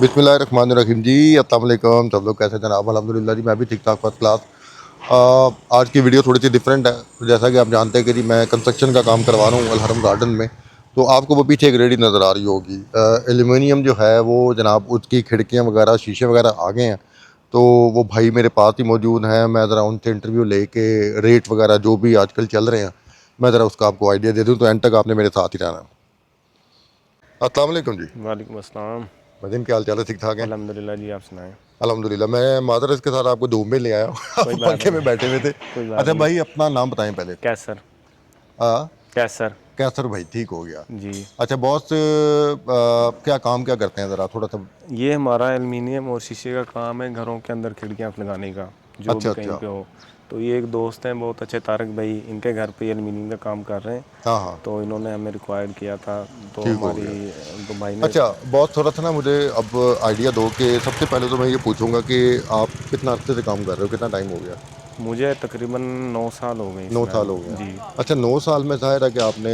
बिस्मिल्लाहिर्रहमानिर्रहीम जी। अस्सलाम वालेकुम। सब लोग कैसे हैं जनाब? अल्हम्दुलिल्लाह जी, मैं भी ठीक ठाक फर्स्ट क्लास। आज की वीडियो थोड़ी सी डिफरेंट है। तो जैसा कि आप जानते हैं कि जी मैं कंस्ट्रक्शन का काम करवा रहा हूँ अलहरम गार्डन में। तो आपको वो पीछे एक रेडी नज़र आ रही होगी। एल्यूमिनियम जो है वो जनाब उसकी खिड़कियाँ वगैरह शीशे वगैरह आ गए हैं। तो वो भाई मेरे पास ही मौजूद हैं। मैं ज़रा उनसे इंटरव्यू लेके रेट वगैरह जो भी आजकल चल रहे हैं मैं ज़रा उसका आपको आइडिया दे दूँ। तो एंड तक आपने मेरे साथ ही रहना है। अस्सलाम वालेकुम जी। वालेकुम अस्सलाम। मदीन, क्या हाल चाल है? ठीक ठाक है? अल्हम्दुलिल्लाह जी, आप सुनाएं। अल्हम्दुलिल्लाह। मैं मादरस के साथ आपको धूप में ले आया हूँ। आप कोई बात पंखे में बैठे हुए नहीं। थे। कोई बात अच्छा नहीं। भाई, अपना नाम बताएं पहले। कैसर। आ, कैसर। कैसर भाई, ठीक हो गया। जी। अच्छा बॉस, क्या काम क्या करते हैं ज़रा थोड़ा सा? ये हमारा एल्युमिनियम और शीशे का काम है, घरों के अंदर खिड़कियाँ लगाने का, जो अच्छा भी कहीं अच्छा। पे हो। तो ये एक दोस्त हैं बहुत अच्छे, तारक भाई, इनके घर पे एल्युमिनियम का काम कर रहे हैं। हाँ हाँ, तो इन्होंने हमें रिक्वायर्ड किया था। तो ठीक हो हमारी गया। तो भाई ने। अच्छा बॉस, थोड़ा सा ना मुझे अब आइडिया दो कि सबसे पहले तो मैं ये पूछूंगा कि आप कितना अर्से से काम कर रहे हो, कितना टाइम हो गया? मुझे तकरीबन 9 साल हो गए 9 इसमें साल अभी। हो गया। जी। अच्छा, 9 साल में ज़ाहिर है कि आपने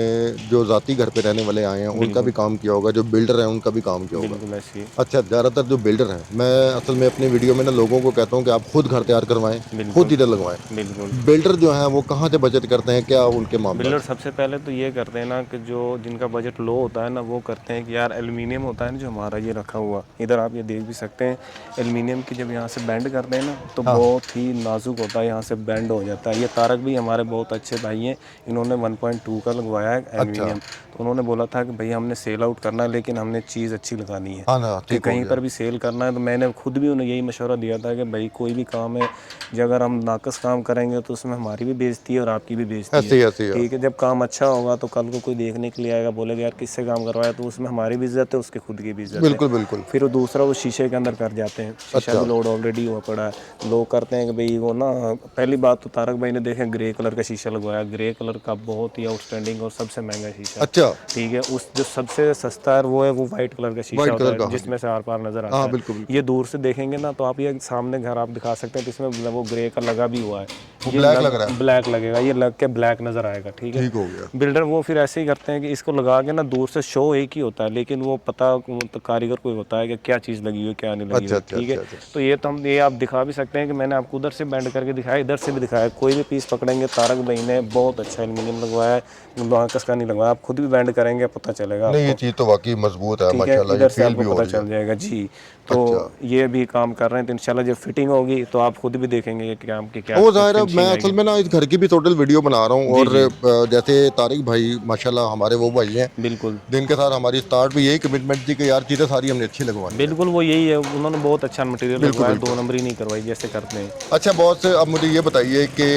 जो ज़ाती घर पे रहने वाले आए हैं उनका भी बिल्कुल। काम किया होगा, जो बिल्डर हैं उनका भी काम किया होगा। बिल्कुल ऐसी ही। अच्छा, ज़्यादातर जो बिल्डर हैं, मैं असल में अपनी वीडियो में ना लोगों को कहता हूँ कि आप खुद घर तैयार करवाएं, खुद बिल्कुल। इधर लगवाएं। बिल्कुल। बिल्डर जो हैं वो कहाँ से बचत करते हैं, क्या उनके मामला बिल्डर हैं? सबसे पहले तो ये करते हैं ना कि जो जिनका बजट लो होता है ना, वो करते हैं कि यार एल्युमिनियम होता है ना जो हमारा ये रखा हुआ, इधर आप ये देख भी सकते हैं। एल्युमिनियम की जब यहाँ से बैंड करते हैं ना तो हाँ बहुत ही नाजुक होता है, यहाँ से बैंड हो जाता है। ये तारक भी हमारे बहुत अच्छे भाई हैं, इन्होंने 1.2 का लगवाया है अच्छा। एल्युमिनियम। तो उन्होंने बोला था कि भैया हमने सेल आउट करना है, लेकिन हमने चीज़ अच्छी लगानी है हाँ ना, कि ठीक हो कहीं गया। पर भी सेल करना है। तो मैंने खुद भी उन्हें यही मशवरा दिया था कि भाई कोई भी काम है, जो अगर हम नाकस काम करेंगे तो उसमें हमारी भी बेइज्जती है और आपकी भी बेइज्जती है। ऐसे ही है। ठीक है, जब काम अच्छा होगा तो कल को कोई देखने के लिए आएगा, बोलेगा यार किससे काम करवाया, तो उसमें हमारी भी इज्जत है, उसके खुद की भी इज्जत है। बिल्कुल बिल्कुल। फिर वो दूसरा वो शीशे के अंदर कर जाते हैं, शीशा अच्छा भी लोड ऑलरेडी हुआ पड़ा है। लोग करते हैं कि भाई वो ना, पहली बात तो तारक भाई ने देखे ग्रे कलर का शीशा लगवाया, ग्रे कलर का बहुत ही आउटस्टैंडिंग और सबसे महंगा शीशा है। अच्छा। ठीक है, उस जो सबसे सस्ता है वो है वो वाइट कलर का शीशा वाइट होता कलर का, है हाँ जी। जिसमें से आर पार नज़र आता हाँ है। बिल्कुल ये बिल्कुल। दूर से देखेंगे ना तो आप ये सामने घर आप दिखा सकते हैं, तो इसमें वो ग्रे का लगा भी हुआ है। वो ये ब्लैक लग लग रहा है। ब्लैक लगेगा, ये लग के ब्लैक नज़र आएगा। ठीक है। ठीक हो गया। बिल्डर वो फिर ऐसे ही करते हैं कि इसको लगा के ना दूर से शो एक ही होता है, लेकिन वो पता तो कारीगर को ही होता है कि क्या चीज़ लगी हुई है क्या नहीं लगी अच्छा हुई। अच्छा ठीक है। अच्छा अच्छा। तो ये तो हम ये आप दिखा भी सकते हैं कि मैंने आपको उधर से बैंड करके दिखाया, इधर से भी दिखाया। कोई भी पीस पकड़ेंगे, तारक भाई ने बहुत अच्छा एल्युमिनियम लगवाया है, बाकस का नहीं लगवाया। आप खुद भी बैंड करेंगे पता चलेगा नहीं, ये आपको। चीज़ तो वाकई मजबूत है ठीक है, माशाल्लाह, ये इधर से फील आपको भी हो पता रही है। चल जाएगा जी। तो अच्छा। ये भी काम कर रहे हैं, तो इंशाल्लाह जब फिटिंग होगी तो आप खुद भी देखेंगे कि काम की क्या वो ज़ाहिर है, मैं फिनिशिंग असल आएगी। में ना इस घर की भी टोटल वीडियो बना रहा हूँ। जी और जी। जैसे तारिक भाई माशाल्लाह हमारे वो भाई हैं बिल्कुल। जिनके साथ हमारी स्टार्ट भी यही कमिटमेंट थी कि यार चीज़ें सारी हमने अच्छी लगवानी है। बिल्कुल वो यही है, उन्होंने बहुत अच्छा मटेरियल बिल्कुल लगवाया, दो बिल्कुल। नंबरी नहीं करवाई जैसे करते हैं। अच्छा बॉस, अब मुझे ये बताइए कि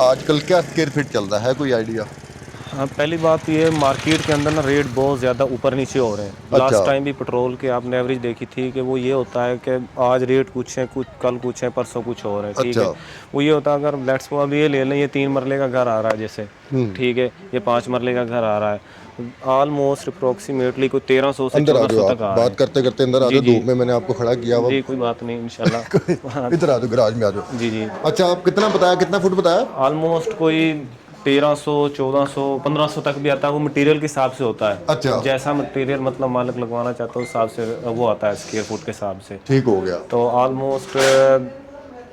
आजकल क्या स्क्वायर फीट चल रहा है, कोई आइडिया? हाँ, पहली बात तो ये मार्केट के अंदर ना रेट बहुत ज़्यादा ऊपर नीचे हो रहे हैं। अच्छा लास्ट टाइम भी पेट्रोल के आपने एवरेज देखी थी कि वो ये होता है कि आज रेट कुछ है, कुछ कल कुछ है, परसों कुछ और है। ठीक अच्छा। है। वो ये होता है, अगर लेट्स को अभी ये ले लें, ये 3 मरले का घर आ रहा है जैसे। हम्म। ठीक है। ये 5 मरले का घर आ रहा है, ऑलमोस्ट अप्रोक्सीमेटली कोई 1300 से अंदर आ जाओ, 1400 आप तक आ रहे बात करते करते अंदर हैं। आ जी जाओ, जी। धूप में मैंने आपको खड़ा किया हुआ। जी कोई बात नहीं, इंशाल्लाह। हाँ। इधर आ जाओ, गराज में आ जाओ। जी जी। अच्छा, आप कितना बताया, कितना फुट बताया? ऑलमोस्ट कोई 1300 1400 1500 तक भी आता है, वो मटेरियल के हिसाब से होता अच्छा, है। जैसा मटेरियल मतलब मालिक लगवाना चाहता है उस हिसाब से वो आता है, स्क्वायर फुट के हिसाब से। ठीक हो गया। तो ऑलमोस्ट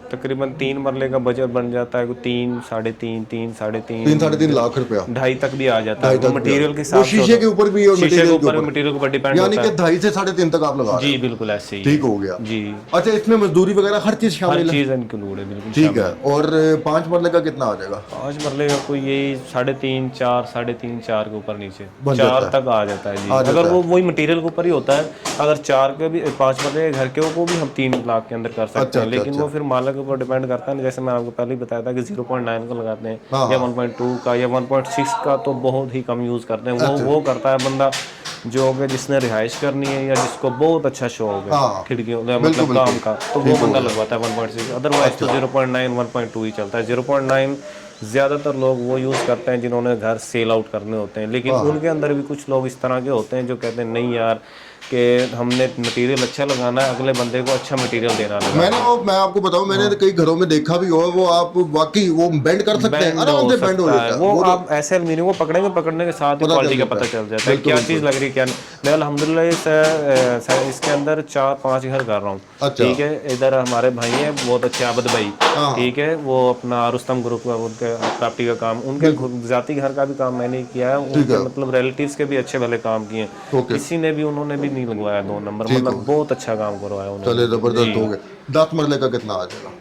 तकरीबन 3 मरले का बजट बन जाता है, 3 साढ़े तीन, 3 साढ़े 3 साढ़े तीन, 3 लाख रुपया। 2.5 तक भी आ जाता है। 2.5 वो तक भी आ मटेरियल जाए, के वो हिसाब से शीशे होता के ऊपर भी है, और शीशे के मटेरियल के ऊपर ऊपर। मटेरियल के ऊपर डिपेंड यानी होता कि है। 2.5 से 3.5 तक आप लगा रहे जी हो। बिल्कुल ऐसे ही है। ठीक हो गया। जी। अच्छा, इसमें मजदूरी वगैरह हर चीज़ हर शामिल है? चीज़ इंक्लूड है, बिल्कुल ठीक शामिल है। है। और 5 मरले का कितना आ जाएगा? 5 मरले का कोई यही 3.5 4, 3.5 4 के ऊपर नीचे बन 4 जाता है। तक आ जाता है जी, आ अगर जाता वो है। वही मटेरियल के ऊपर ही होता है। अगर 4 के भी 5 मरले के घर के वो भी हम 3 लाख के अंदर कर सकते अच्छा हैं, अच्छा लेकिन वो अच्छा। फिर मालक के ऊपर डिपेंड करता है ना। जैसे मैं आपको पहले ही बताया था कि 0.9 का लगाते हैं, हाँ या हाँ। 1.2 का, या 1.6 का, तो बहुत ही कम यूज़ करते हैं। वो अच्छा। वो करता है बंदा जो कि जिसने रिहाइश करनी है या जिसको बहुत अच्छा शौक है हाँ खिड़कियों का, बिल्कुल मतलब काम बिल्कुल। का, तो वो ठीक हो बंदा गया। लगवाता है 1.6। अदरवाइज तो अच्छा 0.9 1.2 ही चलता है। 0.9 ज़्यादातर लोग वो यूज़ करते हैं जिन्होंने घर सेल आउट करने होते हैं, लेकिन हाँ हाँ। उनके अंदर भी कुछ लोग इस तरह के होते हैं जो कहते हैं नहीं यार, कि हमने मटेरियल अच्छा लगाना है, अगले बंदे को अच्छा मटेरियल देना है। मैं आपको बताऊं, मैंने कई घरों में देखा भी हो, वो आप वाकई वो बेंड कर सकते हैं, बैंड आराम हो से बेंड हो सकता है जाता है वो, वो तो आप ऐसे एल्यूमिनियम को पकड़ेंगे, पकड़ने के साथ ही पता चल क्वालिटी का जाता पता है। चल जाता है बिल्कुल क्या बिल्कुल। चीज़ लग रही है क्या नहीं। मैं अल्हम्दुलिल्लाह इसके अंदर 4-5 घर कर रहा हूँ। अच्छा। ठीक है, इधर हमारे भाई हैं बहुत अच्छे, आबद भाई। हाँ ठीक है, वो अपना रुस्तम ग्रुप का उनके प्रॉपर्टी का काम, उनके बिल्कुल। जाती घर का भी काम मैंने ही किया है, ठीक उनके है। मतलब रिलेटिव्स के भी अच्छे भले काम किए हैं। ओके। किसी ने भी उन्होंने भी नहीं लगवाया 2 नंबर, ठीक हो मतलब बहुत अच्छा काम करवाया चले, उन्होंने भी जबरदस्त हो जी। गए। 10 मरले का कितना आ जाएगा?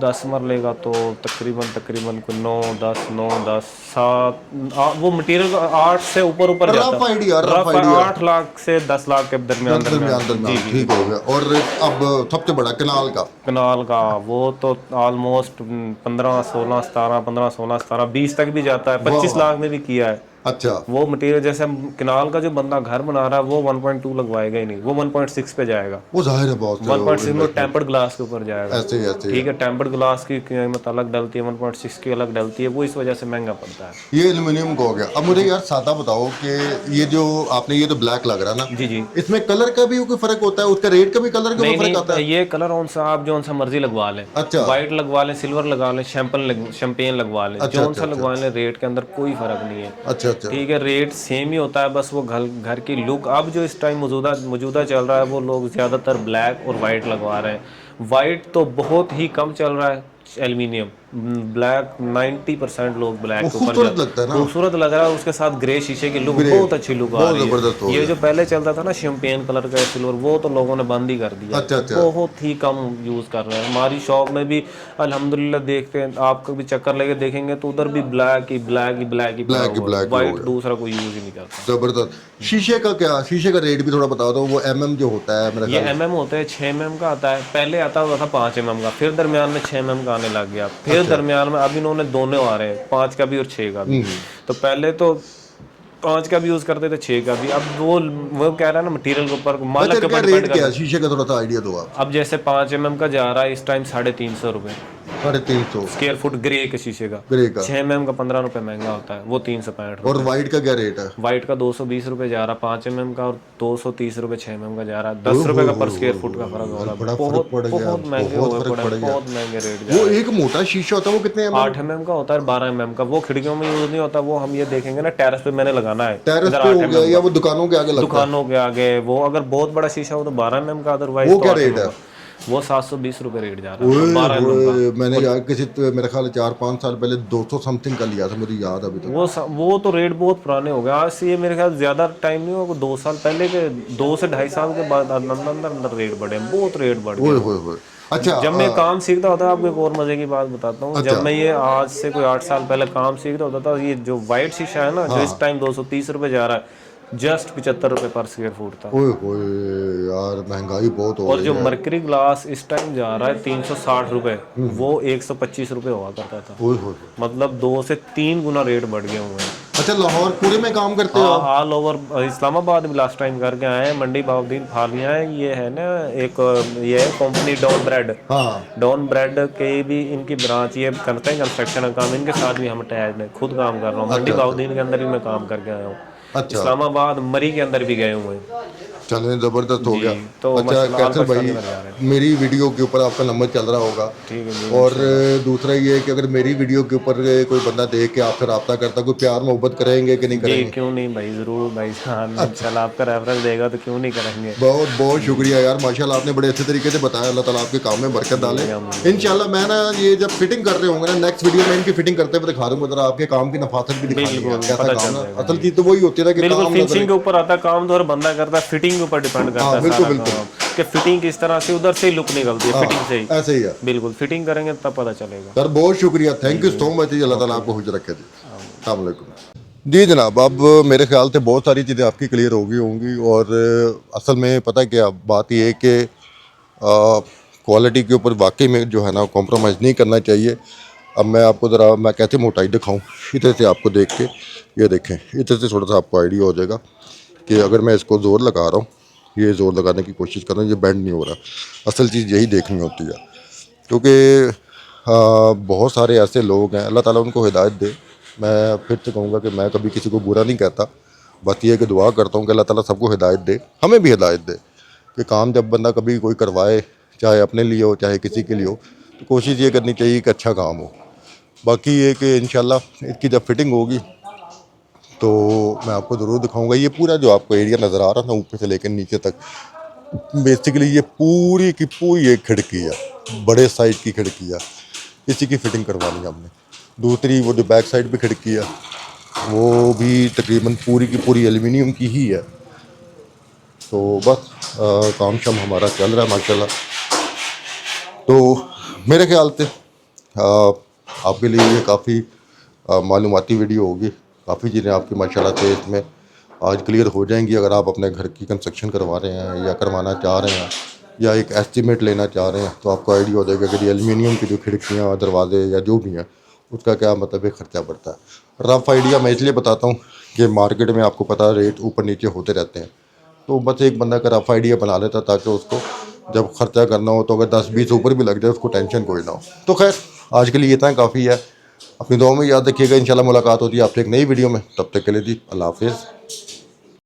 10 मरले का तो तकरीबन तकरीबन कोई 9, 10, 9, 10, 7, वो मटेरियल 8 से ऊपर ऊपर जाता रफ आइडिया, है। Rough rough idea. 8 लाख से 10 लाख के दरमियान दरमियान। दरमियान जी दरमियान, जी ठीक हो बिल्कुल। गया। और अब सबसे बड़ा कनाल का? कनाल का वो तो ऑलमोस्ट 15, 16, 17, 15, 16, 17, 20 तक भी जाता है, वाह 25 लाख में भी किया है। अच्छा। वो मटेरियल जैसे कनाल का जो बंदा घर बना रहा है वो 1.2 लगवाएगा ही नहीं, वो 1.6 पे जाएगा। वो जाहिर है बहुत 1.6 में इन्वेस्टमेंट। टेम्पर्ड ग्लास के ऊपर जाएगा। ऐसे ही ऐसे ही ठीक है। है, टेम्पर्ड ग्लास की कीमत अलग डलती है, 1.6 की अलग डलती है, वो इस वजह से महंगा पड़ता है। ये एल्यूमिनियम का हो गया। अब मुझे यार सादा बताओ कि ये जो आपने, ये तो ब्लैक लग रहा है ना, जी जी। इसमें कलर का भी कोई फर्क होता है? उसका रेट का भी कलर के नहीं ऊपर फर्क आता नहीं, है? ये कलर ऑन सा आप जो सा मर्जी लगवा लें, अच्छा वाइट लगवा लें, सिल्वर लगा लें, शैम्पेन लगवा लें, अच्छा जो अच्छा सा अच्छा लगवा लें, रेट के अंदर कोई फ़र्क नहीं है। अच्छा अच्छा। ठीक है, रेट सेम ही होता है, बस वो घर घर की लुक अब जो इस टाइम मौजूदा मौजूदा चल रहा है, वो लोग ज़्यादातर ब्लैक और वाइट लगवा रहे हैं। वाइट तो बहुत ही कम चल रहा है, एल्युमिनियम ब्लैक 90% लोग वो ब्लैक के ऊपर खूबसूरत जाते। लगता है ना? खूबसूरत लग रहा है, उसके साथ ग्रे शीशे की लुक ग्रे बहुत अच्छी लुक आ बहुत रही है। जबरदस्त हो ये गया। जो पहले चलता था ना शैम्पेन कलर का सिल्वर, वो तो लोगों ने बंद ही कर दिया अच्छा है, अच्छा। बहुत ही कम यूज़ कर रहे हैं। हमारी शॉप में भी अल्हम्दुलिल्लाह देखते हैं, आप कभी चक्कर लेके देखेंगे तो उधर भी ब्लैक ही ब्लैक ही ब्लैक ही पड़ा हुआ है, ब्लैक ही हो वाइट गया। दूसरा कोई यूज़ ही नहीं करता। जबरदस्त। शीशे का क्या? शीशे का रेट भी थोड़ा बता दो। वो जो होता है मेरा ये ख्याल। होते हैं 6 का आता है, पहले आता हुआ था 5 का, फिर दरमियान में 6 का आने लग गया, फिर अच्छा। दरमियान में अब इन्होंने दोनों आ रहे हैं, 5 का भी और 6 का भी। तो पहले तो 5 का भी यूज़ करते थे, 6 का भी। अब वो कह रहा है ना, मटेरियल के ऊपर, अच्छा, मालक के इनका ऊपर रेट डिपेंड क्या करता है है। शीशे का? थोड़ा सा आइडिया दो आप। अब जैसे 5 का जा रहा है इस टाइम 350 रुपये 350 स्क्वायर फुट ग्रे के शीशे का। ग्रे का। 6 का 15 रुपये महंगा होता है, वो 365 और रुपये। वाइट का क्या रेट है? वाइट का 220 रुपये जा रहा है 5 का, और 230 रुपये 6 का जा रहा है। ओए 10 रुपये होए का पर होए स्क्वायर होए फुट का फर्क होए, हो यार रहा है, बड़ा फर्क बहुत पड़ गया। बहुत महंगे बहुत हुए फर्क पड़े पड़ हैं, गया। बहुत महंगे रेट जा वो रहे हैं। एक मोटा शीशा होता है, वो कितने 8 का होता है, 12 का, वो खिड़कियों में यूज़ नहीं होता, वो हम ये देखेंगे ना टेरेस पे मैंने लगाना है, टेरेस इधर पे आठ हो एम गया एम या का वो दुकानों के आगे लगता है? दुकानों के आगे, वो अगर बहुत बड़ा शीशा हो तो 12 का, अदरवाइज वो तो क्या 8 रेट है? का। वो 720 रुपये रेट जा रहा है, और ओए 12 का। होए, मैंने और यार किसी मेरे ख्याल 4-5 साल पहले 200 समथिंग का लिया था, मुझे याद है अभी तक। वो तो रेट बहुत पुराने हो गए, आज से ये मेरे ख्याल ज़्यादा टाइम नहीं होगा, 2 साल पहले के, 2 से ढाई साल के बाद अंदर अंदर अंदर रेट बढ़े हैं, बहुत रेट बढ़ गए ओए हैं। होए होए। अच्छा जब मैं काम सीखता होता, आपको एक और मज़े की बात बताता हूँ, जब अच्छा। मैं ये आज से कोई 8 साल पहले काम सीखता होता था, ये जो वाइट शीशा है ना, जो इस हाँ। टाइम 230 रुपये जा रहा है, जस्ट 75 रुपये पर स्क्वायर फुट था। ओए होए, यार महंगाई बहुत हो और गई जो है। मरकरी ग्लास इस टाइम जा रहा है 360 रुपये, वो 125 रुपये हुआ करता था। ओए होए होए। मतलब 2 से 3 गुना रेट बढ़ गए हुए हैं। अच्छा, लाहौर पूरे में काम करते हो हाँ, आप? ऑल ओवर इस्लामाबाद भी लास्ट टाइम करके आए हैं, मंडी बाउद्दीन फालियाँ है, ये है ना एक, ये है कंपनी डॉन ब्रेड। हाँ। डॉन ब्रेड के भी इनकी ब्रांच, ये करते हैं कंस्ट्रक्शन का काम, इनके साथ भी हम अटैच हैं, खुद काम कर रहा हूँ, मंडी अच्छा अच्छा बाउद्दीन के अंदर भी मैं काम करके आया हूँ। अच्छा। इस्लामाबाद मरी के अंदर भी गए हुए हैं। चलें, ज़बरदस्त हो जी, गया। तो अच्छा माशाल्लाह ऑल कैसर पाकिस्तान भाई, के अंदर जा रहे हैं। मेरी वीडियो के ऊपर आपका नंबर चल रहा होगा। ठीक है जी, और इंशाल्लाह। दूसरा ये है कि अगर मेरी वीडियो के ऊपर कोई बंदा देख के आपसे रब्ता करता, कोई प्यार मोहब्बत करेंगे कि नहीं जी करेंगे? क्यों नहीं भाई, ज़रूर भाई जान, अच्छा, इंशाल्लाह आपका रेफरेंस देगा तो क्यों नहीं करेंगे। बहुत बहुत शुक्रिया यार, माशाल्लाह आपने बड़े अच्छे तरीके से बताया। अल्लाह ताला आपके काम में बरकत डाले। इंशाल्लाह मैं ना, ये जब फिटिंग कर रहे होंगे ना, नेक्स्ट वीडियो में इनकी फिटिंग करते हुए दिखा दूंगा, जरा आपके काम की नफासत भी दिखानी है, बिल्कुल कैसा पता काम चल है। जाएगा असल जी। चीज़ तो वही होती है ना कि बिल्कुल काम नजर। फिनिशिंग के ऊपर आता है काम, तो हर बंदा करता है, फिटिंग के ऊपर डिपेंड करता हाँ है बिल्कुल सारा बिल्कुल। काम, कि फिटिंग किस तरह से उधर से ही लुक निकलती है, हाँ फिटिंग से ही। ऐसे ही है। बिल्कुल फिटिंग करेंगे तब पता चलेगा। सर बहुत शुक्रिया, थैंक यू सो मच जी। अल्लाह ताला आपको खुश रखे जी। अस्सलाम वालेकुम जी जनाब। अब मेरे ख्याल से बहुत सारी चीज़ें आपकी क्लियर हो गई होंगी। और असल में पता है क्या बात ये है कि क्वालिटी के ऊपर वाकई में जो है ना कॉम्प्रोमाइज़ नहीं करना चाहिए। अब मैं आपको ज़रा, मैं कैसे मोटाई दिखाऊं, इधर से आपको देख के, ये देखें, इधर से थोड़ा सा आपको आइडिया हो जाएगा कि अगर मैं इसको ज़ोर लगा रहा हूँ, ये ज़ोर लगाने की कोशिश कर रहा हूँ, ये बेंड नहीं हो रहा। असल चीज़ यही देखनी होती है, क्योंकि बहुत सारे ऐसे लोग हैं, अल्लाह ताला उनको हिदायत दे। मैं फिर से कहूँगा कि मैं कभी किसी को बुरा नहीं कहता, बात यह है कि दुआ करता हूँ कि अल्लाह ताला सबको हिदायत दे, हमें भी हिदायत दे कि काम जब बंदा कभी कोई करवाए, चाहे अपने लिए हो चाहे किसी के लिए हो, तो कोशिश ये करनी चाहिए कि अच्छा काम हो। बाकी ये कि इंशाल्लाह इसकी जब फिटिंग होगी तो मैं आपको ज़रूर दिखाऊंगा। ये पूरा जो आपको एरिया नज़र आ रहा था ऊपर से लेकर नीचे तक, बेसिकली ये पूरी की पूरी एक खिड़की है, बड़े साइज की खिड़की है, इसी की फिटिंग करवानी है हमने। दूसरी वो जो बैक साइड पे खिड़की है वो भी तकरीबन पूरी की पूरी एल्युमिनियम की ही है। तो बस काम शाम हमारा चल रहा है माशाल्लाह। तो मेरे ख्याल से आपके लिए ये काफ़ी मालूमाती वीडियो होगी। काफ़ी चीज़ें आपकी माशाल्लाह से इसमें आज क्लियर हो जाएंगी। अगर आप अपने घर की कंस्ट्रक्शन करवा रहे हैं या करवाना चाह रहे हैं या एक एस्टीमेट लेना चाह रहे हैं तो आपको आइडिया हो जाएगा कि एल्युमिनियम की जो खिड़कियाँ दरवाजे या जो भी हैं उसका क्या मतलब है, खर्चा पड़ता है। रफ़ आइडिया मैं इसलिए बताता हूँ कि मार्केट में आपको पता है रेट ऊपर नीचे होते रहते हैं। तो बस एक बंदा का रफ़ आइडिया बना लेता ताकि उसको जब खर्चा करना हो तो अगर 10-20 ऊपर भी लग जाए उसको टेंशन कोई ना हो। तो खैर आज के लिए इतना काफ़ी है। अपनी दुआ में याद रखिएगा। इंशाल्लाह मुलाकात होती है आपसे एक नई वीडियो में। तब तक के लिए जी अल्लाह हाफिज़।